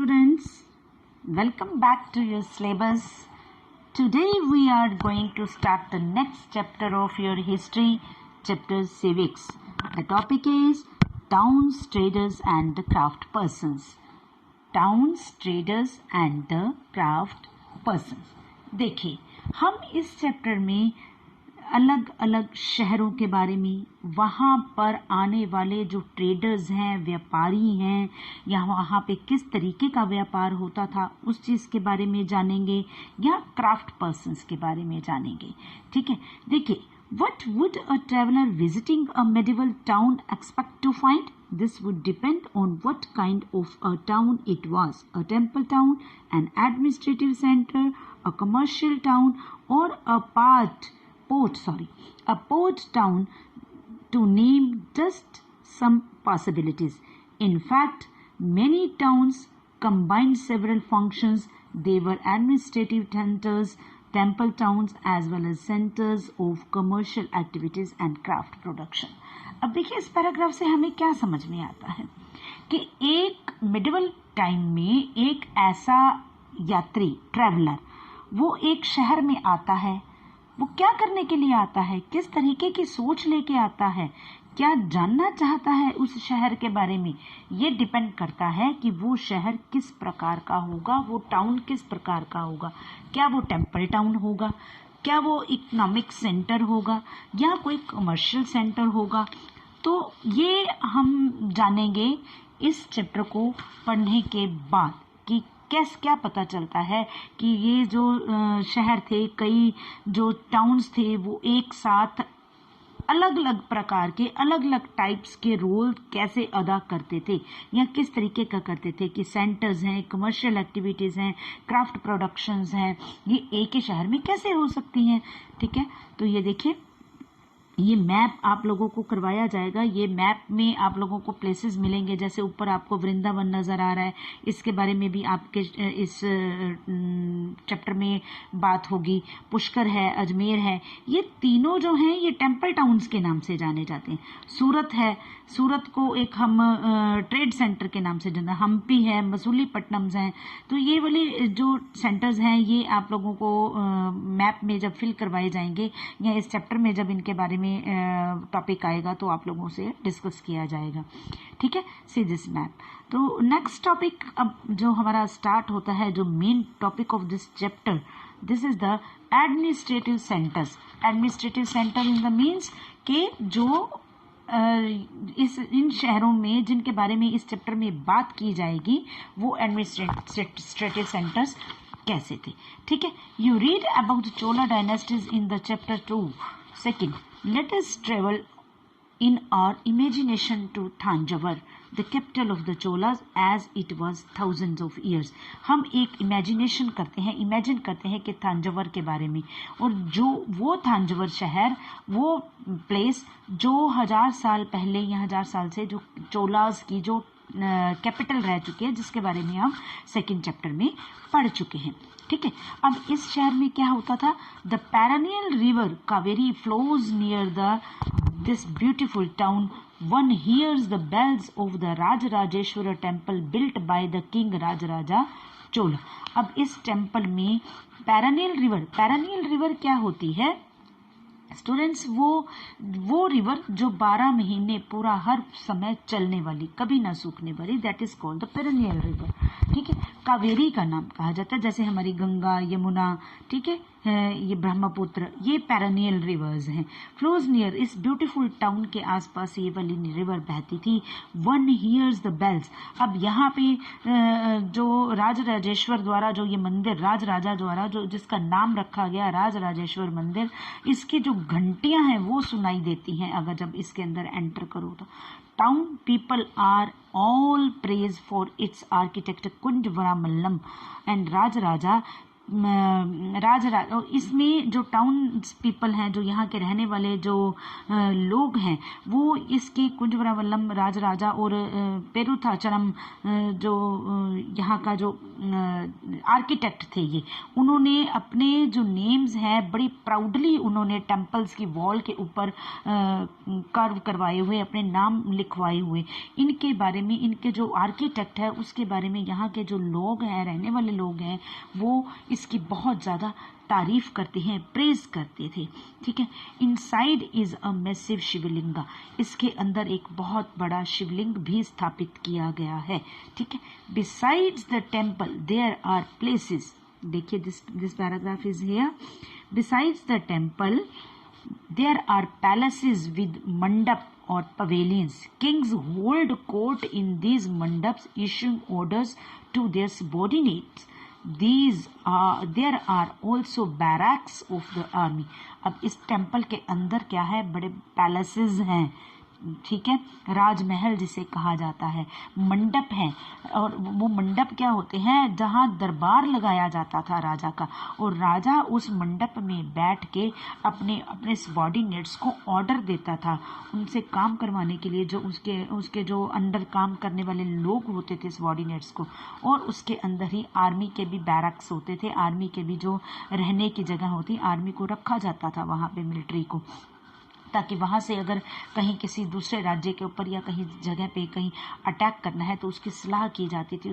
students, welcome back to your syllabus. Today we are going to start the next chapter of your history, chapter civics. The topic is towns, traders and the craft persons. Towns, traders and the craft persons. देखिए, हम इस chapter में अलग अलग शहरों के बारे में, वहाँ पर आने वाले जो ट्रेडर्स हैं, व्यापारी हैं, या वहाँ पे किस तरीके का व्यापार होता था उस चीज़ के बारे में जानेंगे, या क्राफ्ट पर्सन्स के बारे में जानेंगे. ठीक है, देखिए, what would a traveler visiting a medieval town expect to find? This would depend on what kind of a town it was. A temple town, an administrative center, a commercial town, or a port town, to name just some possibilities. In fact, many towns combined several functions. They were administrative centers, temple towns, as well as centers of commercial activities and craft production. अब देखिए, इस paragraph से हमें क्या समझ में आता है कि एक मिडिवल टाइम में एक ऐसा यात्री, ट्रैवलर, वो एक शहर में आता है. वो क्या करने के लिए आता है, किस तरीके की सोच लेके आता है, क्या जानना चाहता है उस शहर के बारे में, ये डिपेंड करता है कि वो शहर किस प्रकार का होगा, वो टाउन किस प्रकार का होगा. क्या वो टेम्पल टाउन होगा, क्या वो इकोनॉमिक सेंटर होगा, या कोई कमर्शियल सेंटर होगा. तो ये हम जानेंगे इस चैप्टर को पढ़ने के बाद कि क्या पता चलता है कि ये जो शहर थे, कई जो टाउन्स थे, वो एक साथ अलग अलग प्रकार के, अलग अलग टाइप्स के रोल कैसे अदा करते थे, या किस तरीके का करते थे कि सेंटर्स हैं, कमर्शियल एक्टिविटीज़ हैं, क्राफ्ट प्रोडक्शंस हैं, ये एक ही शहर में कैसे हो सकती हैं. ठीक है, तो ये देखिए, ये मैप आप लोगों को करवाया जाएगा. ये मैप में आप लोगों को प्लेसेस मिलेंगे, जैसे ऊपर आपको वृंदावन नज़र आ रहा है, इसके बारे में भी आपके इस चैप्टर में बात होगी. पुष्कर है, अजमेर है, ये तीनों जो हैं ये टेम्पल टाउन्स के नाम से जाने जाते हैं. सूरत है, सूरत को एक हम ट्रेड सेंटर के नाम से जानते हैं. हम्पी है, मसूलीपट्टनम्स हैं. तो ये वाले जो सेंटर्स हैं ये आप लोगों को मैप में जब फिल करवाए जाएंगे, या इस चैप्टर में जब इनके बारे में टॉपिक आएगा तो आप लोगों से डिस्कस किया जाएगा. ठीक है, सी दिस मैप. तो नेक्स्ट टॉपिक अब जो हमारा स्टार्ट होता है, जो main topic of this chapter, this is the administrative centres. Administrative centre in the means के जो इन शहरों में जिनके बारे में इस चैप्टर में बात की जाएगी वो एडमिनिस्ट्रेटिव सेंटर्स कैसे थे. ठीक है, you read about the Chola dynasties in the chapter 2. Second, let us travel in our imagination to Thanjavur, the capital of the Cholas, as it was thousands of years. हम एक imagination करते हैं, imagine करते हैं कि थांजावर के बारे में, और जो वो थांजावर शहर, वो प्लेस जो 1000 साल पहले या 1000 साल से जो चोलास की जो कैपिटल रह चुकी है, जिसके बारे में हम सेकेंड चैप्टर में पढ़ चुके हैं. ठीक है, अब इस शहर में क्या होता था, the perennial river Kaveri flows near this beautiful town. One hears the bells of the Rajarajeshwara temple built by the king Rajaraja Chola. अब इस टेम्पल में पेरेनियल रिवर क्या होती है स्टूडेंट्स, वो रिवर जो 12 महीने पूरा हर समय चलने वाली, कभी ना सूखने वाली, that is called the perennial river. ठीक है, कावेरी का नाम कहा जाता है, जैसे हमारी गंगा, यमुना, ठीक है, ये ब्रह्मपुत्र, ये पेरेनियल रिवर्स हैं. फ्लोज नियर, इस ब्यूटीफुल टाउन के आसपास ये वाली रिवर बहती थी. One hears the bells. अब यहाँ पे जो राजराजेश्वर द्वारा जो ये मंदिर, राजराजा द्वारा जो जिसका नाम रखा गया राजराजेश्वर मंदिर, इसकी जो घंटियां हैं वो सुनाई देती हैं अगर जब इसके अंदर एंटर करो तो. Town people are all praise for its architect Kunjavaramallam, and Rajaraja इसमें जो टाउन पीपल हैं, जो यहाँ के रहने वाले जो लोग हैं, वो इसके कुंजवरावल्लम राजराजा और पेरुथाचरम जो यहाँ का जो आर्किटेक्ट थे, ये उन्होंने अपने जो नेम्स हैं बड़ी प्राउडली उन्होंने टेम्पल्स की वॉल के ऊपर कर्व करवाए हुए, अपने नाम लिखवाए हुए। इनके बारे में, इनके जो आर्किटेक्ट है उसके बारे में यहाँ के जो लोग हैं, रहने वाले लोग हैं, वो इसकी बहुत ज़्यादा तारीफ करते हैं, प्रेज करते थे। ठीक है। Inside is a massive Shivalinga, इसके अंदर एक बहुत बड़ा शिवलिंग भी स्थापित किया गया है। ठीक है। Besides the temple there are places, देखिए this paragraph is here. Besides the temple there are palaces with mandap or pavilions. Kings hold court in these mandaps, issuing orders to their subordinates. There are also barracks of the army. अब इस temple के अंदर क्या है, बड़े palaces हैं। ठीक है। राजमहल जिसे कहा जाता है, मंडप है, और वो मंडप क्या होते हैं, जहाँ दरबार लगाया जाता था राजा का, और राजा उस मंडप में बैठ के अपने सबॉर्डिनेट्स को ऑर्डर देता था, उनसे काम करवाने के लिए, जो उसके जो अंडर काम करने वाले लोग होते थे सबॉर्डिनेट्स को। और उसके अंदर ही आर्मी के भी बैरक्स होते थे, आर्मी के भी जो रहने की जगह होती, आर्मी को रखा जाता था वहाँ पे, मिलिट्री को, ताकि वहाँ से अगर कहीं किसी दूसरे राज्य के ऊपर या कहीं जगह पे कहीं अटैक करना है तो उसकी सलाह की जाती थी,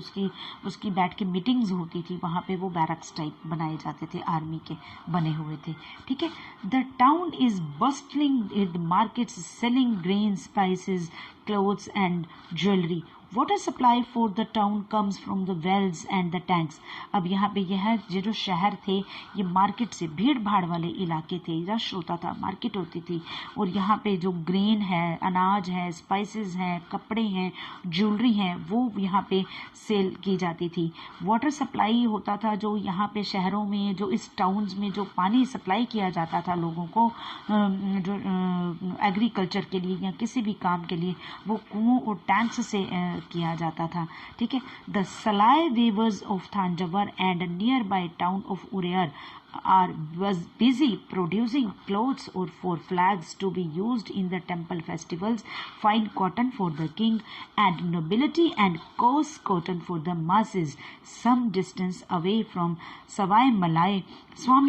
उसकी बैठ के मीटिंग्स होती थी, वहाँ पे वो बैरक्स टाइप बनाए जाते थे, आर्मी के बने हुए थे। ठीक है। The town is bustling with markets selling grain, spices, clothes and jewellery. Water supply for the town comes from the wells and the tanks. अब यहाँ पे यह जो शहर थे, ये मार्केट से, भीड़ भाड़ वाले इलाके थे, रश होता था, मार्केट होती थी, और यहाँ पे जो ग्रेन है, अनाज है, स्पाइसेस हैं, कपड़े हैं, ज्वेलरी हैं, वो यहाँ पे सेल की जाती थी। वाटर सप्लाई होता था, जो यहाँ पे शहरों में, जो इस टाउन्स में जो पानी सप्लाई किया जाता था लोगों को, जो एग्रीकल्चर के लिए या किसी भी काम के लिए, वो कुओं और टैंक्स से किया जाता था। ठीक है। The Saliya weavers of Thanjavur and nearby town of Uraiyur was busy producing clothes or for flags to be used in the temple festivals, fine cotton for the king and nobility and coarse cotton for the masses. Some distance away from Swami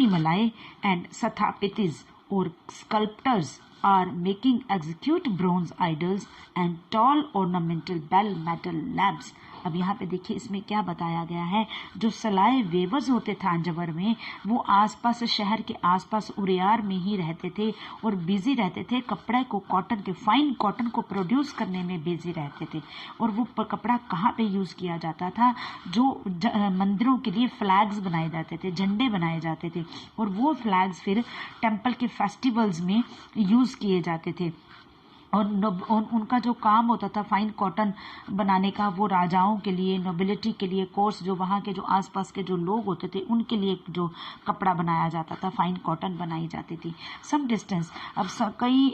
Malai and Sathapitis or sculptors are making execute bronze idols and tall ornamental bell metal lamps. अब यहाँ पे देखिए इसमें क्या बताया गया है, जो सलाए वेवर्स होते थांजावर में, वो आसपास, शहर के आसपास उरियार में ही रहते थे और बिजी रहते थे, कपड़े को, कॉटन के, फाइन कॉटन को प्रोड्यूस करने में बिजी रहते थे। और वो कपड़ा कहाँ पे यूज़ किया जाता था, जो मंदिरों के लिए फ्लैग्स बनाए जाते थे, झंडे बनाए जाते थे, और वो फ्लैग्स फिर टेम्पल के फेस्टिवल्स में यूज़ किए जाते थे। और उनका जो काम होता था फाइन कॉटन बनाने का, वो राजाओं के लिए, नोबिलिटी के लिए, कोर्स जो वहाँ के जो आसपास के जो लोग होते थे उनके लिए जो कपड़ा बनाया जाता था, फाइन कॉटन बनाई जाती थी। सम डिस्टेंस, अब कई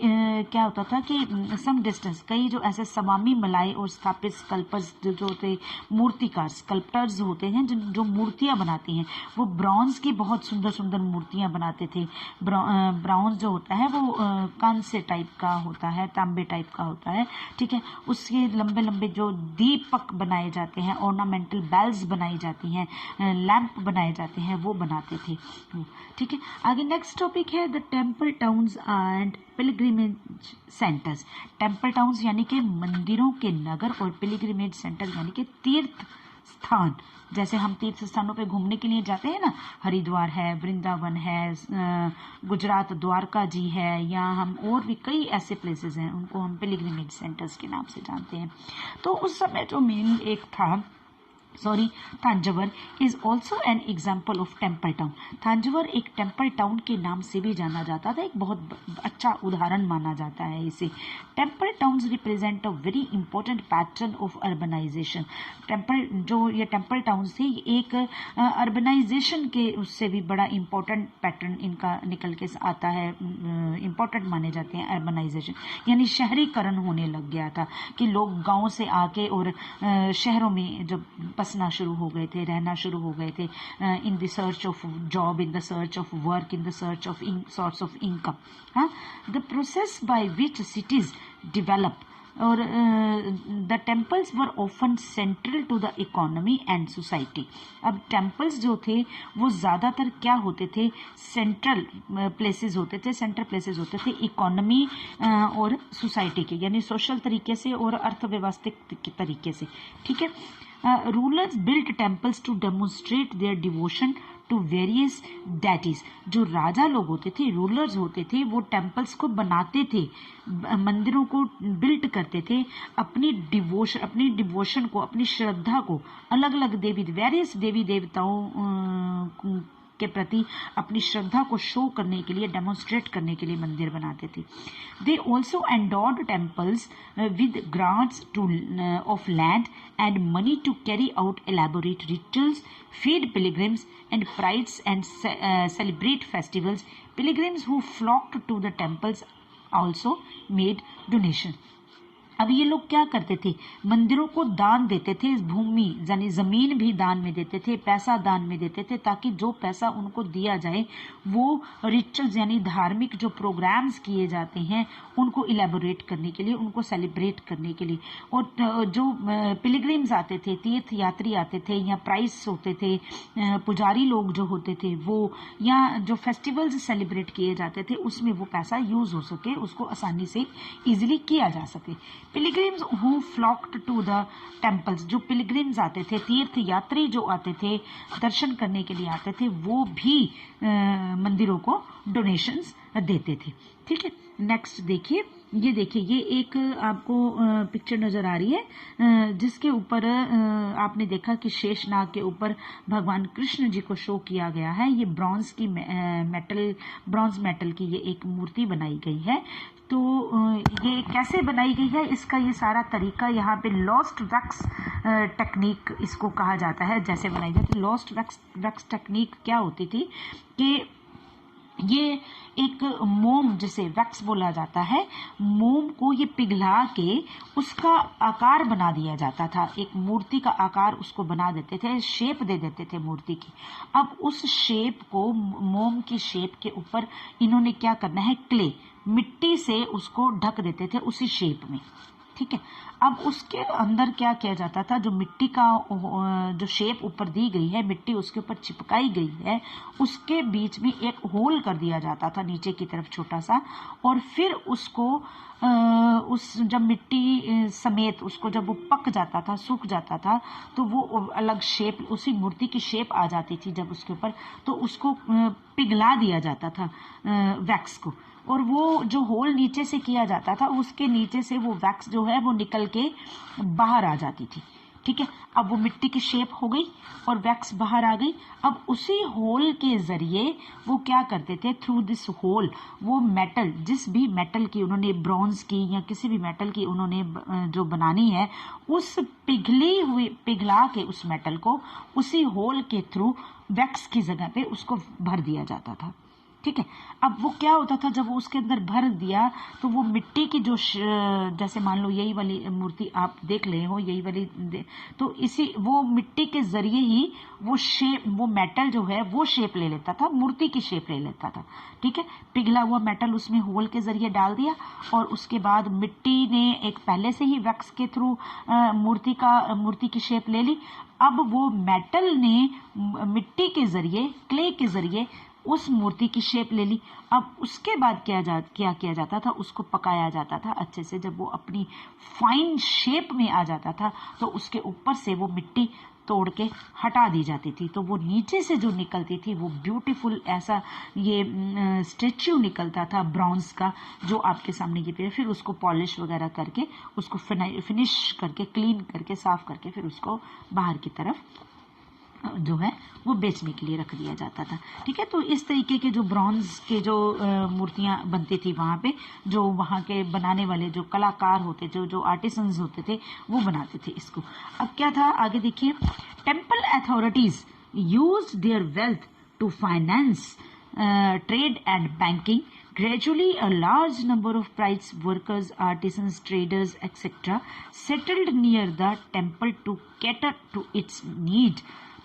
क्या होता था कि सम डिस्टेंस, कई जो ऐसे स्वामी मलाई और स्थापित स्कल्पर्स जो थे, मूर्तिकार, स्कल्प्टर्स होते हैं जो मूर्तियाँ बनाती हैं, वो ब्रॉन्ज की बहुत सुंदर सुंदर मूर्तियाँ बनाते थे। ब्रॉन्ज जो होता है वो कांस्य टाइप का होता है, तांबे टाइप का होता है। ठीक है। उसके लंबे लंबे जो दीपक बनाए जाते हैं, ऑर्नामेंटल बेल्स बनाई जाती हैं, लैंप बनाए जाते हैं, वो बनाते थे। ठीक है। आगे नेक्स्ट टॉपिक है the temple towns and pilgrimage centres. Temple towns यानी कि मंदिरों के नगर, और पिलग्रिमेज सेंटर यानी कि तीर्थ स्थान। जैसे हम तीर्थ स्थानों पे घूमने के लिए जाते हैं ना, हरिद्वार है, वृंदावन है, गुजरात द्वारका जी है, या हम और भी कई ऐसे प्लेसेस हैं, उनको हम पिलग्रिमेज सेंटर्स के नाम से जानते हैं। तो उस समय जो मेन एक था, Thanjavur is also an example of temple town. Thanjavur एक टेम्पल टाउन के नाम से भी जाना जाता था, एक बहुत अच्छा उदाहरण माना जाता है इसे। Temple towns represent a very important pattern of urbanisation. ये टेम्पल टाउन्स थे, एक अर्बनाइजेशन के उससे भी बड़ा इंपॉर्टेंट पैटर्न इनका निकल के आता है, इंपॉर्टेंट माने जाते हैं। अर्बनाइजेशन यानी शहरीकरण होने लग गया था, कि लोग गाँव से आके और शहरों में जब बसना शुरू हो गए थे, रहना शुरू हो गए थे, in the search of job, in the search of work, in the search of source of income. हाँ, the process by which cities develop और the temples were often central to the economy and society. अब temples जो थे वो ज़्यादातर क्या होते थे, सेंट्रल प्लेसेस होते थे, सेंट्रल प्लेसेस होते थे इकोनॉमी और सोसाइटी के, यानी सोशल तरीके से और अर्थव्यवस्थिक तरीके से. ठीक है. Rulers built temples to demonstrate their devotion to various deities. जो राजा लोग होते थे, रूलर्स होते थे, वो टेम्पल्स को बनाते थे, मंदिरों को बिल्ट करते थे अपनी डिवोशन को, अपनी श्रद्धा को अलग अलग वेरियस देवी देवताओं के प्रति अपनी श्रद्धा को शो करने के लिए, डेमोन्स्ट्रेट करने के लिए मंदिर बनाते थे. They also endowed temples with grants of land and money to carry out elaborate rituals, feed pilgrims and prides and celebrate festivals. Pilgrims who flocked to the temples also made donations. अब ये लोग क्या करते थे, मंदिरों को दान देते थे, भूमि यानी जमीन भी दान में देते थे, पैसा दान में देते थे, ताकि जो पैसा उनको दिया जाए वो रिचुअल्स यानी धार्मिक जो प्रोग्राम्स किए जाते हैं उनको इलेबोरेट करने के लिए, उनको सेलिब्रेट करने के लिए. और जो पिलग्रिम्स आते थे, तीर्थ यात्री आते थे, या प्राइस होते थे, पुजारी लोग जो होते थे वो, या जो फेस्टिवल्स सेलिब्रेट किए जाते थे उसमें वो पैसा यूज हो सके, उसको आसानी से इजिली किया जा सके. Pilgrims who flocked to the temples. जो पिलग्रिम्स आते थे, तीर्थ यात्री जो आते थे, दर्शन करने के लिए आते थे, वो भी मंदिरों को डोनेशंस देते थे. ठीक है. नेक्स्ट देखिए, ये देखिए, ये एक आपको पिक्चर नजर आ रही है जिसके ऊपर आपने देखा कि शेषनाग के ऊपर भगवान कृष्ण जी को शो किया गया है. ये ब्रॉन्ज मेटल की ये एक मूर्ति बनाई गई है. तो ये कैसे बनाई गई है, इसका ये सारा तरीका यहाँ पे लॉस्ट वैक्स टेक्निक इसको कहा जाता है. जैसे बनाई जाती है लॉस्ट वैक्स टेक्निक, क्या होती थी कि ये एक मोम, जिसे वैक्स बोला जाता है, मोम को ये पिघला के उसका आकार बना दिया जाता था, एक मूर्ति का आकार उसको बना देते थे, शेप दे देते थे मूर्ति की. अब उस शेप को, मोम की शेप के ऊपर इन्होंने क्या करना है, क्ले, मिट्टी से उसको ढक देते थे उसी शेप में. ठीक है. अब उसके अंदर क्या किया जाता था, जो मिट्टी का जो शेप ऊपर दी गई है, मिट्टी उसके ऊपर चिपकाई गई है, उसके बीच में एक होल कर दिया जाता था नीचे की तरफ छोटा सा, और फिर उसको जब मिट्टी समेत उसको जब वो पक जाता था, सूख जाता था, तो वो अलग शेप, उसी मूर्ति की शेप आ जाती थी जब उसके ऊपर, तो उसको पिघला दिया जाता था वैक्स को, और वो जो होल नीचे से किया जाता था उसके नीचे से वो वैक्स जो है वो निकल के बाहर आ जाती थी. ठीक है. अब वो मिट्टी की शेप हो गई और वैक्स बाहर आ गई. अब उसी होल के जरिए वो क्या करते थे, थ्रू दिस होल वो मेटल, जिस भी मेटल की उन्होंने, ब्रॉन्ज की या किसी भी मेटल की उन्होंने जो बनानी है, उस पिघला के उस मेटल को उसी होल के थ्रू वैक्स की जगह पे उसको भर दिया जाता था. ठीक है. अब वो क्या होता था, जब वो उसके अंदर भर दिया तो वो मिट्टी की जो जैसे मान लो यही वाली मूर्ति आप देख रहे हो, यही वाली तो इसी वो मिट्टी के जरिए ही वो शेप, वो मेटल जो है वो शेप ले लेता था, मूर्ति की शेप ले लेता था. ठीक है. पिघला हुआ मेटल उसमें होल के जरिए डाल दिया, और उसके बाद मिट्टी ने एक पहले से ही वैक्स के थ्रू मूर्ति की शेप ले ली. अब वो मेटल ने मिट्टी के जरिए, क्ले के जरिए उस मूर्ति की शेप ले ली. अब उसके बाद क्या किया जाता था, उसको पकाया जाता था अच्छे से. जब वो अपनी फाइन शेप में आ जाता था तो उसके ऊपर से वो मिट्टी तोड़ के हटा दी जाती थी, तो वो नीचे से जो निकलती थी वो ब्यूटीफुल ऐसा ये स्टेच्यू निकलता था ब्रॉन्ज का, जो आपके सामने ये पे. फिर उसको पॉलिश वगैरह करके, उसको फिनिश करके, क्लीन करके, साफ करके, फिर उसको बाहर की तरफ जो है वो बेचने के लिए रख दिया जाता था. ठीक है. तो इस तरीके के जो ब्रॉन्ज के जो मूर्तियां बनती थी वहां पे, जो वहां के बनाने वाले जो कलाकार होते थे, जो आर्टिसंस होते थे, वो बनाते थे इसको. अब क्या था आगे देखिए, temple authorities used their wealth to finance trade and banking, Gradually, a large number of priest workers, artisans, traders, etc. settled near the temple to cater to its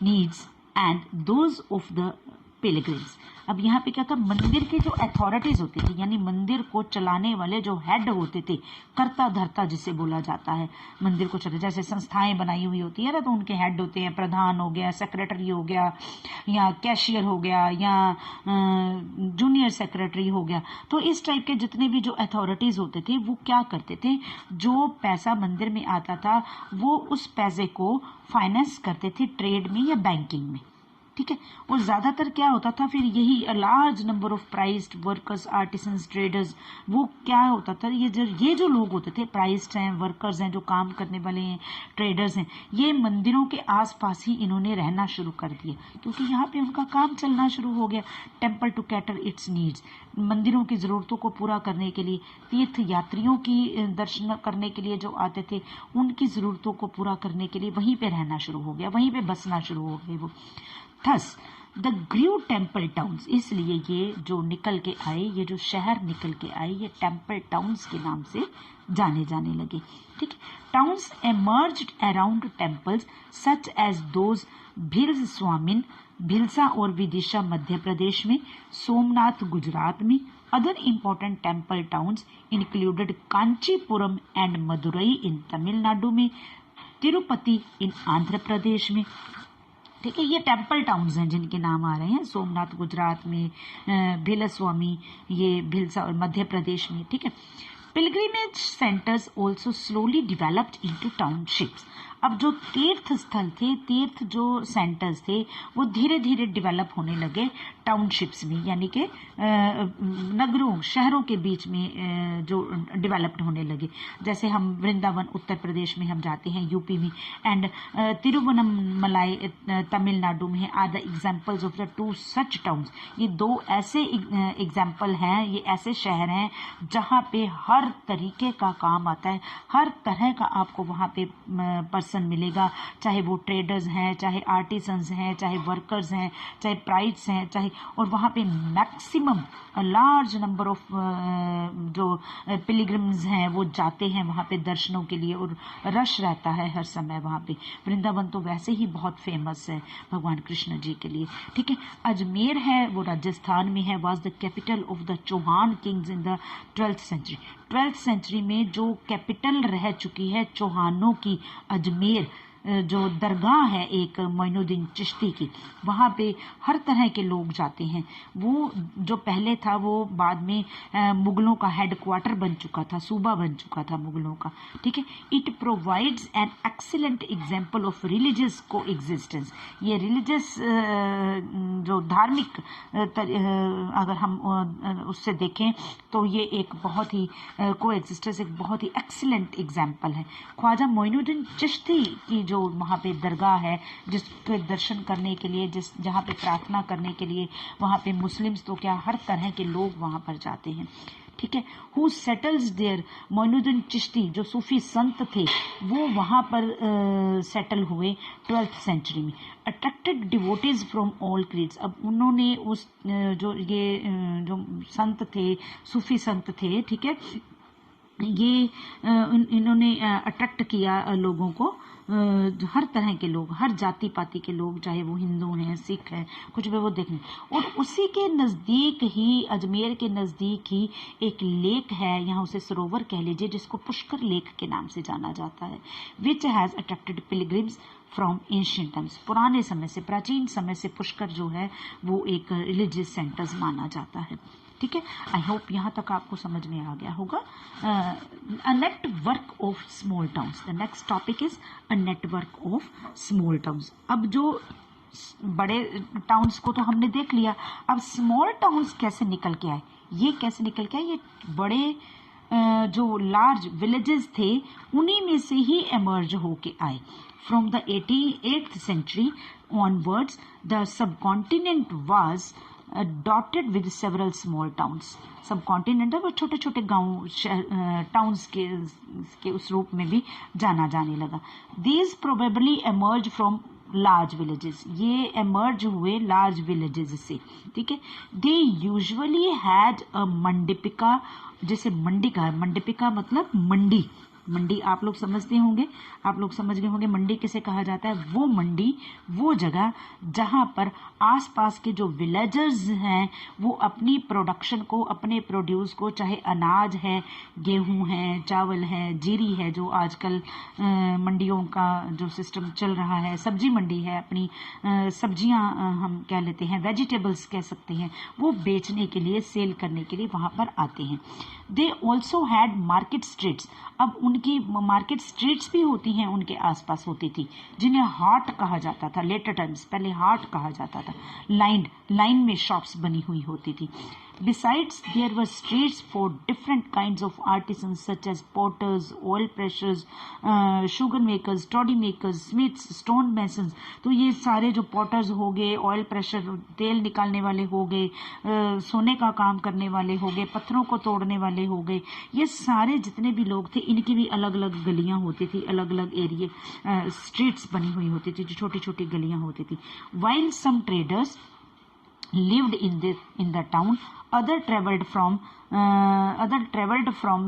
needs and those of the pilgrims. अब यहाँ पे क्या था, मंदिर के जो authorities होती थी, यानी मंदिर को चलाने वाले जो हेड होते थे, कर्ता धर्ता जिसे बोला जाता है, मंदिर को चला, जैसे संस्थाएं बनाई हुई होती है ना, तो उनके हेड होते हैं, प्रधान हो गया, सेक्रेटरी हो गया, या कैशियर हो गया, या जूनियर सेक्रेटरी हो गया। तो इस टाइप के जितने भी जो अथॉरिटीज होते थे वो क्या करते थे, जो पैसा मंदिर में आता था वो उस पैसे को फाइनेंस करते थे ट्रेड में या बैंकिंग में, ठीक है। और ज्यादातर क्या होता था फिर, यही large number of priced workers, artisans, traders, वो क्या होता था, ये जो लोग होते थे, प्राइस्ड हैं, वर्कर्स हैं, जो काम करने वाले हैं, ट्रेडर्स हैं, ये मंदिरों के आसपास ही इन्होंने रहना शुरू कर दिया, क्योंकि यहाँ पे उनका काम चलना शुरू हो गया। Temple to cater its needs, मंदिरों की जरूरतों को पूरा करने के लिए, तीर्थ यात्रियों की दर्शन करने के लिए जो आते थे, उनकी जरूरतों को पूरा करने के लिए वहीं पे रहना शुरू हो गया, वहीं पे बसना शुरू हो गए वो। Thus, the grew temple towns, इसलिए ये जो निकल के आए, ये जो शहर निकल के आए, ये टेम्पल टाउन्स के नाम से जाने लगे, ठीक है। Towns emerged around temples such as those Bhillasvamin, Bhilsa और विदिशा मध्य प्रदेश में, सोमनाथ गुजरात में। Other important temple towns included Kanchipuram and Madurai in Tamil Nadu में, तिरुपति in आंध्र प्रदेश में, ठीक है। ये टेम्पल टाउन्स हैं जिनके नाम आ रहे हैं, सोमनाथ गुजरात में, भिलस्वामी ये भिल्सा और मध्य प्रदेश में, ठीक है। Pilgrimage centres also slowly developed into townships. अब जो तीर्थ स्थल थे, तीर्थ जो सेंटर्स थे, वो धीरे धीरे डेवलप होने लगे टाउनशिप्स में, यानी कि नगरों, शहरों के बीच में जो डेवलप्ड होने लगे। जैसे हम वृंदावन उत्तर प्रदेश में हम जाते हैं, यूपी में, एंड तिरुवनमलाई तमिलनाडु में are the examples of the two such towns. ये दो ऐसे एग्जाम्पल हैं, ये ऐसे शहर हैं जहाँ पे हर तरीके का काम आता है, हर तरह का आपको वहाँ पे पर्सन मिलेगा, चाहे वो ट्रेडर्स हैं, चाहे आर्टिसंस हैं, चाहे वर्कर्स हैं, चाहे प्राइड्स हैं, चाहे, और वहाँ पे मैक्सिमम लार्ज नंबर ऑफ जो पिलग्रिम्स हैं वो जाते हैं वहाँ पे दर्शनों के लिए, और रश रहता है हर समय वहाँ पे। वृंदावन तो वैसे ही बहुत फेमस है भगवान कृष्ण जी के लिए, ठीक है। अजमेर है वो राजस्थान में है, was the capital of the Chauhan kings in the 12th century. 12th century में जो कैपिटल रह चुकी है चौहानों की, अजमेर, जो दरगाह है एक मोइनुद्दीन चिश्ती की, वहाँ पे हर तरह के लोग जाते हैं। वो जो पहले था वो बाद में मुगलों का हेडक्वार्टर बन चुका था, सूबा बन चुका था मुगलों का, ठीक है। It provides an excellent example of religious को एग्जिस्टेंस। ये रिलीजियस जो धार्मिक अगर हम उससे देखें तो ये एक बहुत ही को एग्जिस्टेंस एक बहुत ही एक्सीलेंट एग्जाम्पल है। ख्वाजा मोइनुद्दीन चिश्ती की जो वहाँ पे दरगाह है, जिसके दर्शन करने के लिए, जहाँ पे प्रार्थना करने के लिए वहाँ पे मुस्लिम्स तो क्या हर तरह के लोग वहाँ पर जाते हैं, ठीक है। Who settles there, Moinuddin Chishti जो सूफी संत थे वो वहाँ पर सेटल हुए 12th सेंचुरी में। Attracted devotees from all creeds. अब उन्होंने उस जो संत थे, सूफी संत थे, ठीक है, ये इन्होंने अट्रैक्ट किया लोगों को, हर तरह के लोग, हर जाति पाति के लोग, चाहे वो हिंदू हैं, सिख हैं, कुछ भी वो देखने। और उसी के नज़दीक ही, अजमेर के नज़दीक ही एक लेक है, यहाँ उसे सरोवर कह लीजिए, जिसको पुष्कर लेक के नाम से जाना जाता है, which has attracted pilgrims from ancient times. पुराने समय से, प्राचीन समय से पुष्कर जो है वो एक रिलीजियस सेंटर्स माना जाता है, ठीक है। आई होप यहाँ तक आपको समझ में आ गया होगा। A network of small towns, the next topic is a network of small towns. अब जो बड़े टाउन्स को तो हमने देख लिया, अब स्मॉल टाउन्स कैसे निकल के आए, ये कैसे निकल के आए, ये बड़े जो लार्ज विलेजेस थे उन्हीं में से ही एमर्ज होके आए। From the 8th century onwards the subcontinent was dotted with several small towns। Subcontinent है वो छोटे छोटे गांव, टाउन्स के उस रूप में भी जाना जाने लगा। These probably emerged from large villages, ये एमर्ज हुए लार्ज विलेजेस से, ठीक है। दे यूजुअली हैड अ मंडिपिका, जैसे मंडी का है, मंडिपिका मतलब मंडी, मंडी आप लोग समझते होंगे, आप लोग समझ गए होंगे मंडी किसे कहा जाता है। वो मंडी, वो जगह जहां पर आसपास के जो विलेजर्स हैं वो अपनी प्रोडक्शन को, अपने प्रोड्यूस को, चाहे अनाज है, गेहूं है, चावल है, जीरी है, जो आजकल मंडियों का जो सिस्टम चल रहा है, सब्जी मंडी है, अपनी सब्जियां हम कह लेते हैं, वेजिटेबल्स कह सकते हैं, वो बेचने के लिए, सेल करने के लिए वहां पर आते हैं। They also had market streets, अब उनकी मार्केट स्ट्रीट्स भी होती हैं, उनके आसपास होती थी, जिन्हें हाट कहा जाता था। लेटर टाइम्स, पहले हाट कहा जाता था। लाइन में शॉप्स बनी हुई होती थी। Besides, there were streets for different kinds of artisans such as potters, oil pressers, sugar makers, toddy makers, smiths, stone masons। तो ये सारे जो पॉटर्स हो गए, ऑयल प्रेशर, तेल निकालने वाले हो गए, सोने का काम करने वाले हो गए, पत्थरों को तोड़ने वाले हो गए, ये सारे जितने भी लोग थे, इनकी भी अलग अलग गलियां होती थी, अलग अलग एरिए, स्ट्रीट्स बनी हुई होती थी, जो छोटी छोटी गलियां होती थी। While some traders lived in the town, other traveled from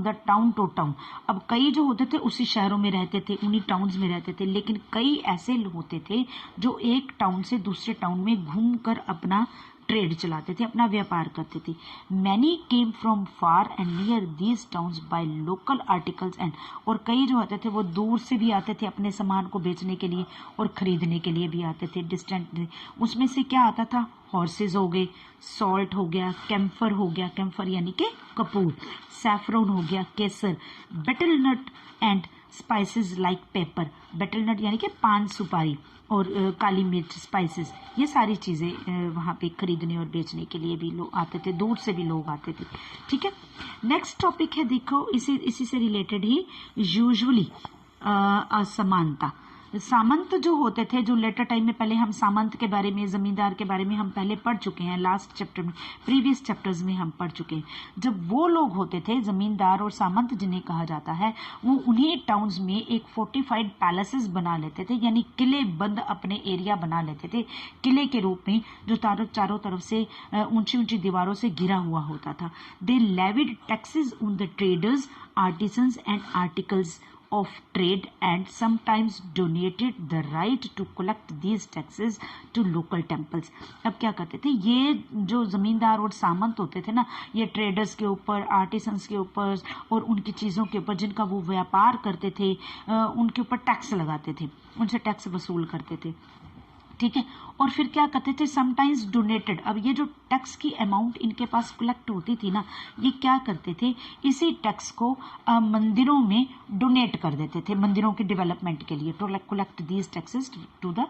the town to town। अब कई जो होते थे उसी शहरों में रहते थे, उन्हीं टाउन्स में रहते थे, लेकिन कई ऐसे होते थे जो एक टाउन से दूसरे टाउन में घूमकर अपना ट्रेड चलाते थे, अपना व्यापार करते थे। Many came from far and near these towns by local articles and, और कई जो होते थे वो दूर से भी आते थे अपने सामान को बेचने के लिए और खरीदने के लिए भी आते थे, डिस्टेंट। उसमें से क्या आता था, हॉर्सेज हो गए, सॉल्ट हो गया, कैम्फर हो गया, कैम्फर यानी कि कपूर, सैफरन हो गया, केसर, betel nut and spices like pepper, betel nut यानी कि पान सुपारी, और काली मिर्च, स्पाइसेस, ये सारी चीज़ें वहाँ पे खरीदने और बेचने के लिए भी लोग आते थे, दूर से भी लोग आते थे, ठीक है। नेक्स्ट टॉपिक है, देखो इसी से रिलेटेड ही, यूजुअली असमानता। सामंत जो होते थे, जो लेटर टाइम में, पहले हम सामंत के बारे में, जमींदार के बारे में हम पहले पढ़ चुके हैं, लास्ट चैप्टर में, प्रीवियस चैप्टर्स में हम पढ़ चुके हैं। जब वो लोग होते थे, जमींदार और सामंत जिन्हें कहा जाता है, वो उन्हीं टाउन्स में एक फोर्टिफाइड पैलेसेस बना लेते थे, यानी किले बंद अपने एरिया बना लेते थे, किले के रूप में, जो चारों तरफ से ऊंची ऊंची दीवारों से घिरा हुआ होता था। They levied taxes on the traders, artisans and articles of trade and sometimes donated the right to collect these taxes to local temples। अब क्या करते थे, ये जो जमींदार और सामंत होते थे ना, ये ट्रेडर्स के ऊपर, आर्टिसंस के ऊपर और उनकी चीज़ों के ऊपर जिनका वो व्यापार करते थे, उनके ऊपर टैक्स लगाते थे, उनसे टैक्स वसूल करते थे, ठीक है। और फिर क्या करते थे, समटाइम्स डोनेटेड, अब ये जो टैक्स की अमाउंट इनके पास कलेक्ट होती थी ना, ये क्या करते थे, इसी टैक्स को मंदिरों में डोनेट कर देते थे, मंदिरों के डेवलपमेंट के लिए, to collect these taxes to the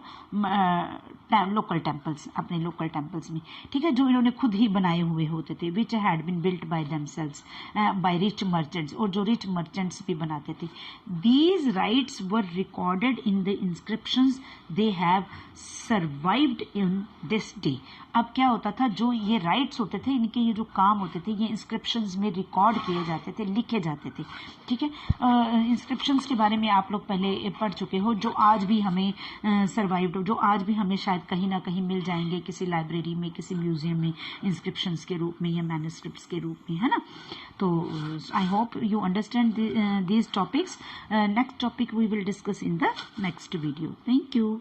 local temples, अपने लोकल टेम्पल्स में, ठीक है, जो इन्होंने खुद ही बनाए हुए होते थे, which had been built by themselves by rich merchants, और जो रिच मर्चेंट्स भी बनाते थे। These rights were recorded in the inscriptions they have survived in this day. अब क्या होता था, जो ये राइट्स होते थे, इनके ये जो काम होते थे, ये इंस्क्रिप्शंस में रिकॉर्ड किए जाते थे, लिखे जाते थे, ठीक है। इंस्क्रिप्शंस के बारे में आप लोग पहले पढ़ चुके हो, जो आज भी हमें सर्वाइव्ड, जो आज भी हमें शायद कहीं ना कहीं मिल जाएंगे, किसी लाइब्रेरी में, किसी म्यूजियम में, इंस्क्रिप्शंस के रूप में या मैन्युस्क्रिप्ट्स के रूप में, है ना। तो I hope you understand these topics. Next topic we will discuss in the next video. Thank you.